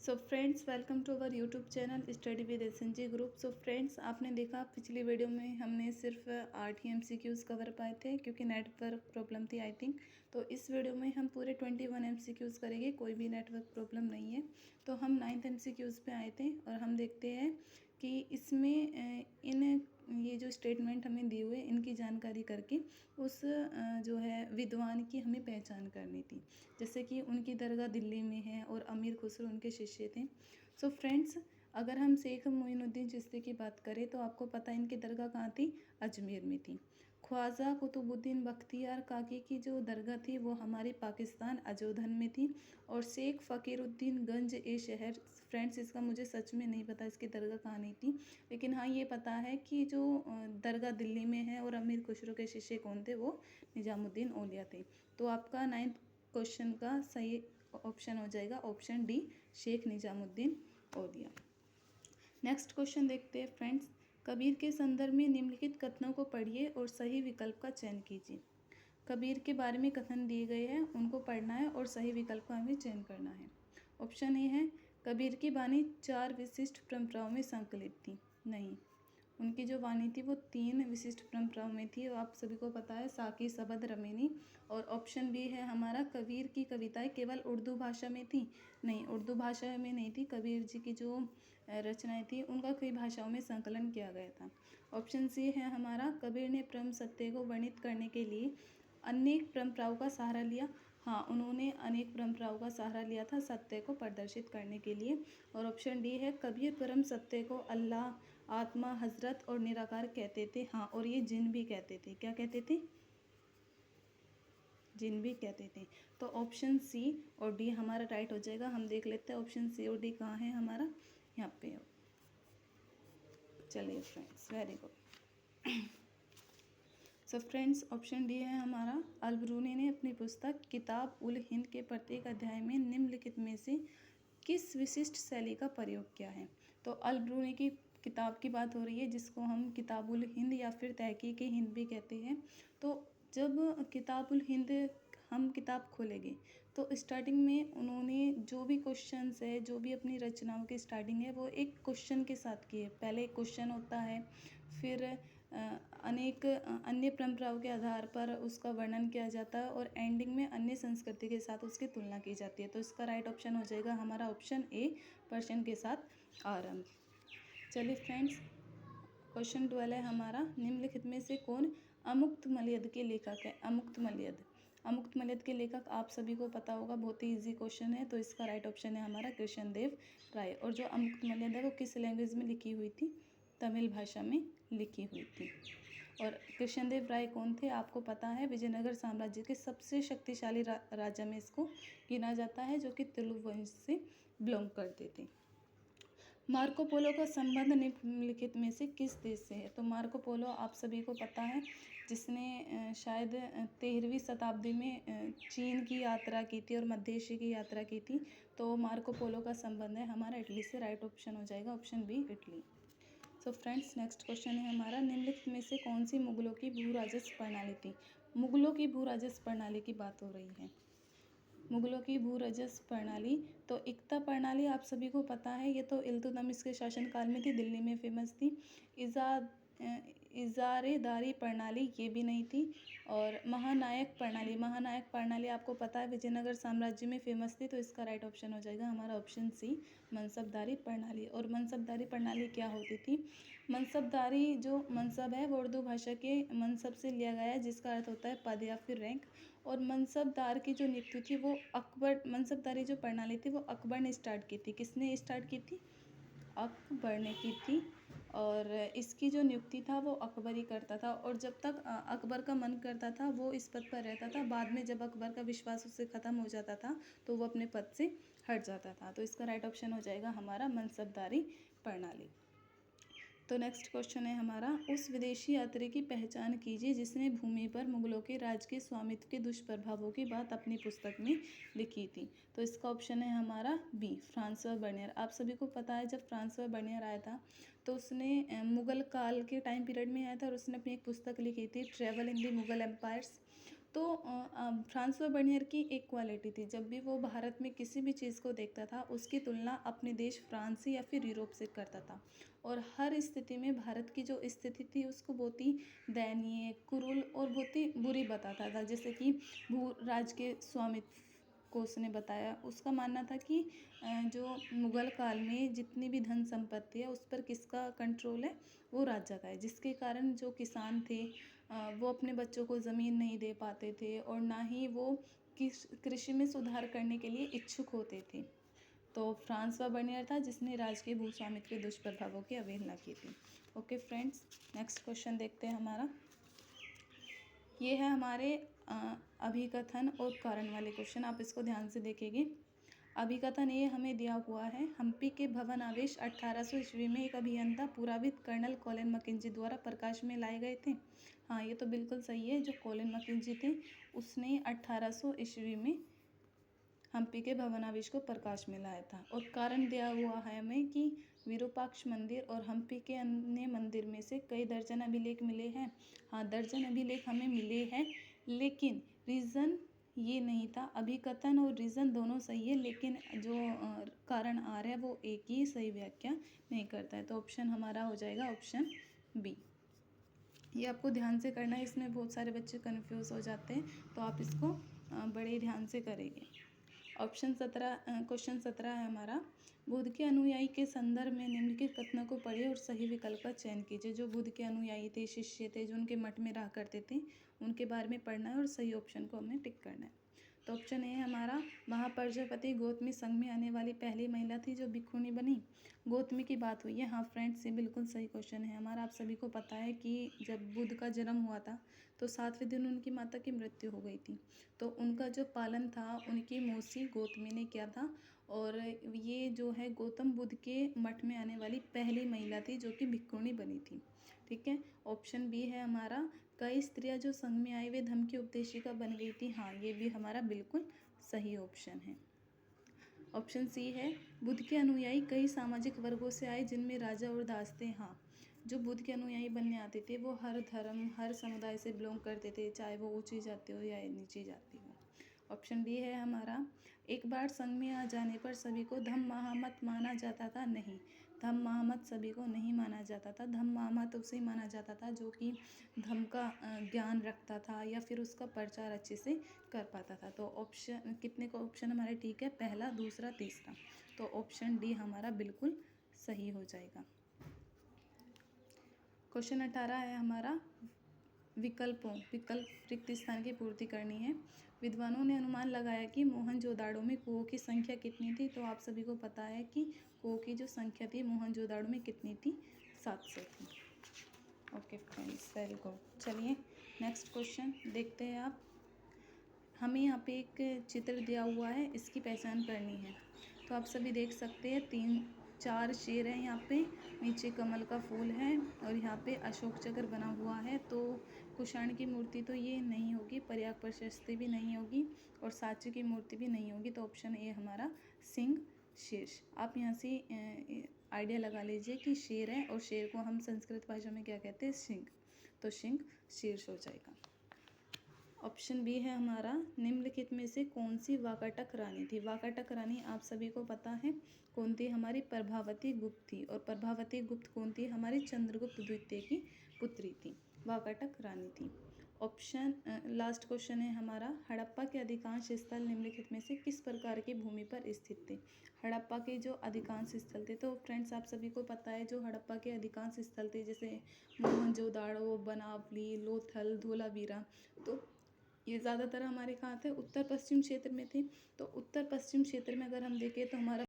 So friends, welcome to our YouTube channel study with SNG group. So friends, आपने देखा पिछली video में हमने सिर्फ 8 ही एमसीक्यूज़ कवर पाए थे क्योंकि नेटवर्क प्रॉब्लम थी आई थिंक। तो इस वीडियो में हम पूरे 21 एमसीक्यूज़ करेंगे, कोई भी नेटवर्क प्रॉब्लम नहीं है। तो हम 9th एमसीक्यूज़ पे आए थे और हम देखते हैं कि इसमें इन ये जो स्टेटमेंट हमें दिए हुए इनकी जानकारी करके उस जो है विद्वान की हमें पहचान करनी थी। जैसे कि उनकी दरगाह दिल्ली में है और अमीर खुसरो उनके शिष्य थे। सो फ्रेंड्स, अगर हम शेख मोइनुद्दीन चिश्ती की बात करें तो आपको पता है इनकी दरगाह कहाँ थी? अजमेर में थी। ख्वाजा कुतुबुद्दीन बख्तियार काकी की जो दरगाह थी वो हमारी पाकिस्तान अजोधन में थी। और शेख फ़कीरुद्दीन गंज ए शहर, फ्रेंड्स इसका मुझे सच में नहीं पता इसकी दरगाह कहाँ नहीं थी, लेकिन हाँ ये पता है कि जो दरगाह दिल्ली में है और अमीर खुसरो के शिष्य कौन थे? वो निज़ामुद्दीन औलिया थे। तो आपका 9th क्वेश्चन का सही ऑप्शन हो जाएगा ऑप्शन डी, शेख निज़ामुद्दीन औलिया। नेक्स्ट क्वेश्चन देखते हैं फ्रेंड्स। कबीर के संदर्भ में निम्नलिखित कथनों को पढ़िए और सही विकल्प का चयन कीजिए। कबीर के बारे में कथन दिए गए हैं, उनको पढ़ना है और सही विकल्प का हमें चयन करना है। ऑप्शन ए है कबीर की वाणी 4 विशिष्ट परंपराओं में संकलित थी। नहीं, उनकी जो वाणी थी वो 3 विशिष्ट परंपराओं में थी और आप सभी को पता है साकी, सबद, रमेनी। और ऑप्शन बी है हमारा कबीर की कविताएं केवल उर्दू भाषा में थी। नहीं, उर्दू भाषा में नहीं थी। कबीर जी की जो रचनाएं थी उनका कई भाषाओं में संकलन किया गया था। ऑप्शन सी है हमारा कबीर ने परम सत्य को वर्णित करने के लिए अनेक परंपराओं का सहारा लिया। हाँ, उन्होंने अनेक परंपराओं का सहारा लिया था सत्य को प्रदर्शित करने के लिए। और ऑप्शन डी है कबीर परम सत्य को अल्लाह, आत्मा, हजरत और निराकार कहते थे। हाँ, और ये जिन भी कहते थे। क्या कहते थे? जिन भी कहते थे। तो ऑप्शन सी और डी हमारा राइट हो जाएगा। हम देख लेते हैं ऑप्शन सी और डी कहाँ है हमारा, यहाँ पे हो। चलिए friends, very good. So friends, option D है हमारा। अल-बरूनी ने अपनी पुस्तक किताब उल हिंद के प्रत्येक अध्याय में निम्नलिखित में से किस विशिष्ट शैली का प्रयोग किया है? तो अल-बरूनी की किताब की बात हो रही है जिसको हम किताबुल हिंद या फिर तहकीक हिंद भी कहते हैं। तो जब किताबुल हिंद हम किताब खोलेंगे तो स्टार्टिंग में उन्होंने जो भी क्वेश्चंस है, जो भी अपनी रचनाओं की स्टार्टिंग है वो एक क्वेश्चन के साथ की है। पहले एक क्वेश्चन होता है, फिर अनेक अन्य परंपराओं के आधार पर उसका वर्णन किया जाता है और एंडिंग में अन्य संस्कृति के साथ उसकी तुलना की जाती है। तो इसका राइट ऑप्शन हो जाएगा हमारा ऑप्शन ए, प्रश्न के साथ आरंभ। चलिए फ्रेंड्स, क्वेश्चन 12 है हमारा। निम्नलिखित में से कौन अमुक्तमल्यद के लेखक है? अमुक्तमल्यद के लेखक आप सभी को पता होगा, बहुत ही इजी क्वेश्चन है। तो इसका राइट ऑप्शन है हमारा कृष्णदेव राय। और जो अमुक्तमल्यद है वो किस लैंग्वेज में लिखी हुई थी? तमिल भाषा में लिखी हुई थी। और कृष्णदेव राय कौन थे? आपको पता है विजयनगर साम्राज्य के सबसे शक्तिशाली राजा में इसको गिना जाता है, जो कि तुलु वंश से बिलोंग करते थे। मार्को पोलो का संबंध निम्नलिखित में से किस देश से है? तो मार्को पोलो आप सभी को पता है, जिसने शायद 13वीं शताब्दी में चीन की यात्रा की थी और मध्य एशिया की यात्रा की थी। तो मार्को पोलो का संबंध है हमारा इटली से। राइट ऑप्शन हो जाएगा option B, Italy. So friends, next question है हमारा। निम्नलिखित में से कौन सी मुगलों की भू राजस्व प्रणाली थी? मुगलों की भू राजस्व प्रणाली की बात हो रही है। मुगलों की भू राजस्व प्रणाली, तो इक्ता प्रणाली आप सभी को पता है, ये तो इल्तुतमिश के शासनकाल में थी, दिल्ली में फेमस थी। इजारेदारी प्रणाली ये भी नहीं थी। और महानायक प्रणाली आपको पता है विजयनगर साम्राज्य में फेमस थी। तो इसका राइट ऑप्शन हो जाएगा हमारा ऑप्शन सी, मनसबदारी प्रणाली। और मनसबदारी प्रणाली क्या होती थी? मनसबदारी जो मनसब है वो उर्दू भाषा के मनसब से लिया गया है, जिसका अर्थ होता है पद या फिर रैंक। और मनसबदार की जो नियुक्ति थी वो मनसबदारी जो प्रणाली थी वो अकबर ने स्टार्ट की थी। किसने स्टार्ट की थी? अकबर ने की थी। और इसकी जो नियुक्ति था वो अकबर ही करता था। और जब तक अकबर का मन करता था वो इस पद पर रहता था। बाद में जब अकबर का विश्वास उससे ख़त्म हो जाता था तो वो अपने पद से हट जाता था। तो इसका राइट ऑप्शन हो जाएगा हमारा मनसबदारी प्रणाली। तो नेक्स्ट क्वेश्चन है हमारा। उस विदेशी यात्री की पहचान कीजिए जिसने भूमि पर मुगलों के राज के स्वामित्व के दुष्प्रभावों की बात अपनी पुस्तक में लिखी थी। तो इसका ऑप्शन है हमारा बी, फ्रांसवा बर्नियर। आप सभी को पता है जब फ्रांसवा बर्नियर आया था तो उसने मुगल काल के टाइम पीरियड में आया था और उसने अपनी एक पुस्तक लिखी थी, travel in the Mughal empires. तो फ्रांसवा बर्नियर की एक क्वालिटी थी, जब भी वो भारत में किसी भी चीज़ को देखता था उसकी तुलना अपने देश फ्रांस से या फिर यूरोप से करता था, और हर स्थिति में भारत की जो स्थिति थी उसको बहुत ही दयनीय, क्रूर और बहुत ही बुरी बताता था। जैसे कि भू राज के स्वामित्व को उसने बताया, उसका मानना था कि जो मुग़ल काल में जितनी भी धन संपत्ति है उस पर किसका कंट्रोल है, वो राजा का है, जिसके कारण जो किसान थे वो अपने बच्चों को ज़मीन नहीं दे पाते थे और ना ही वो कृषि में सुधार करने के लिए इच्छुक होते थे। तो फ्रांसवा बर्नियर था जिसने राजकीय भूस्वामित्व के दुष्प्रभावों की अवहेलना की थी। ओके फ्रेंड्स, नेक्स्ट क्वेश्चन देखते हैं हमारा। ये है हमारे अभिकथन और कारण वाले क्वेश्चन, आप इसको ध्यान से देखेंगे। अभिकथन ये हमें दिया हुआ है, हम्पी के भवन आवेश 1800 ईस्वी में एक अभियंता पुराविद कर्नल कॉलिन मैकेंजी द्वारा प्रकाश में लाए गए थे। हाँ, ये तो बिल्कुल सही है, जो कॉलिन मैकेंजी थे उसने 1800 ईस्वी में हम्पी के भवनावेश को प्रकाश में लाया था। और कारण दिया हुआ है हमें कि विरूपाक्ष मंदिर और हम्पी के अन्य मंदिर में से कई दर्जन अभिलेख मिले हैं। हाँ, दर्जन अभिलेख हमें मिले हैं, लेकिन रीज़न ये नहीं था। अभिकथन और रीज़न दोनों सही है, लेकिन जो कारण आ रहा है वो एक ही सही व्याख्या नहीं करता है। तो ऑप्शन हमारा हो जाएगा ऑप्शन बी। ये आपको ध्यान से करना है, इसमें बहुत सारे बच्चे कन्फ्यूज़ हो जाते हैं, तो आप इसको बड़े ध्यान से करेंगे। क्वेश्चन 17 है हमारा, बुद्ध के अनुयायी के संदर्भ में निम्नलिखित कथनों को पढ़िए और सही विकल्प का चयन कीजिए। जो बुद्ध के अनुयायी थे, शिष्य थे, जो उनके मठ में रहा करते थे, उनके बारे में पढ़ना है और सही ऑप्शन को हमें टिक करना है। तो ऑप्शन ए है हमारा, महाप्रजापति गौतमी संघ में आने वाली पहली महिला थी जो भिक्षुणी बनी। गौतमी की बात हुई है। हाँ फ्रेंड्स, ये बिल्कुल सही क्वेश्चन है हमारा। आप सभी को पता है कि जब बुद्ध का जन्म हुआ था तो 7वें दिन उनकी माता की मृत्यु हो गई थी, तो उनका जो पालन था उनकी मौसी गौतमी ने किया था, और ये जो है गौतम बुद्ध के मठ में आने वाली पहली महिला थी जो कि भिक्षुणी बनी थी। ठीक है, ऑप्शन बी है हमारा, कई स्त्रियां जो संघ में आई वे धम्म की उपदेशिका बन गई थी। हाँ, ये भी हमारा बिल्कुल सही ऑप्शन है। ऑप्शन सी है, बुद्ध के अनुयायी कई सामाजिक वर्गों से आए जिनमें राजा और दास थे। हाँ, जो बुद्ध के अनुयायी बनने आते थे वो हर धर्म, हर समुदाय से बिलोंग करते थे, चाहे वो ऊंची जाति हो या नीची जाति हो। ऑप्शन डी है हमारा, एक बार संघ में आ जाने पर सभी को धम्म महामत माना जाता था। नहीं, धम्म महामत सभी को नहीं माना जाता था। धम्म महामत उसे माना जाता था जो कि धम्म का ज्ञान रखता था या फिर उसका प्रचार अच्छे से कर पाता था। तो ऑप्शन कितने का ऑप्शन हमारे ठीक है, पहला, दूसरा, तीसरा। तो ऑप्शन डी हमारा बिल्कुल सही हो जाएगा। क्वेश्चन 18 है हमारा, विकल्प रिक्त स्थान की पूर्ति करनी है। विद्वानों ने अनुमान लगाया कि मोहनजोदाड़ो में कुओं की संख्या कितनी थी। तो आप सभी को पता है कि कुओं की जो संख्या थी मोहनजोदाड़ो में कितनी थी, 700 थी। Okay friends, very good. चलिए नेक्स्ट क्वेश्चन देखते हैं। आप हमें यहाँ पे एक चित्र दिया हुआ है, इसकी पहचान करनी है। तो आप सभी देख सकते हैं 3-4 शेर हैं यहाँ पे, नीचे कमल का फूल है और यहाँ पे अशोक चक्र बना हुआ है। तो कुषाण की मूर्ति तो ये नहीं होगी, प्रयाग प्रशस्ति भी नहीं होगी और साची की मूर्ति भी नहीं होगी। तो ऑप्शन ए हमारा सिंह शीर्ष। आप यहाँ से आइडिया लगा लीजिए कि शेर है और शेर को हम संस्कृत भाषा में क्या कहते हैं, सिंह। तो सिंह शीर्ष हो जाएगा। ऑप्शन बी है हमारा, निम्नलिखित में से कौन सी वाकाटक रानी थी। वाकाटक रानी आप सभी को पता है कौन थी, हमारी प्रभावती गुप्त थी। और प्रभावती गुप्त कौन थी, हमारी चंद्रगुप्त द्वितीय की पुत्री थी, वाकाटक रानी थी। ऑप्शन लास्ट क्वेश्चन है हमारा, हड़प्पा के अधिकांश स्थल निम्नलिखित में से किस प्रकार की भूमि पर स्थित थे। हड़प्पा के जो अधिकांश स्थल थे, तो फ्रेंड्स आप सभी को पता है जो हड़प्पा के अधिकांश स्थल थे जैसे मोहनजोदाड़ो, बनावली, लोथल, धोलावीरा, तो ये ज़्यादातर हमारे कहाँ थे, उत्तर पश्चिम क्षेत्र में थे। तो उत्तर पश्चिम क्षेत्र में अगर हम देखें तो हमारा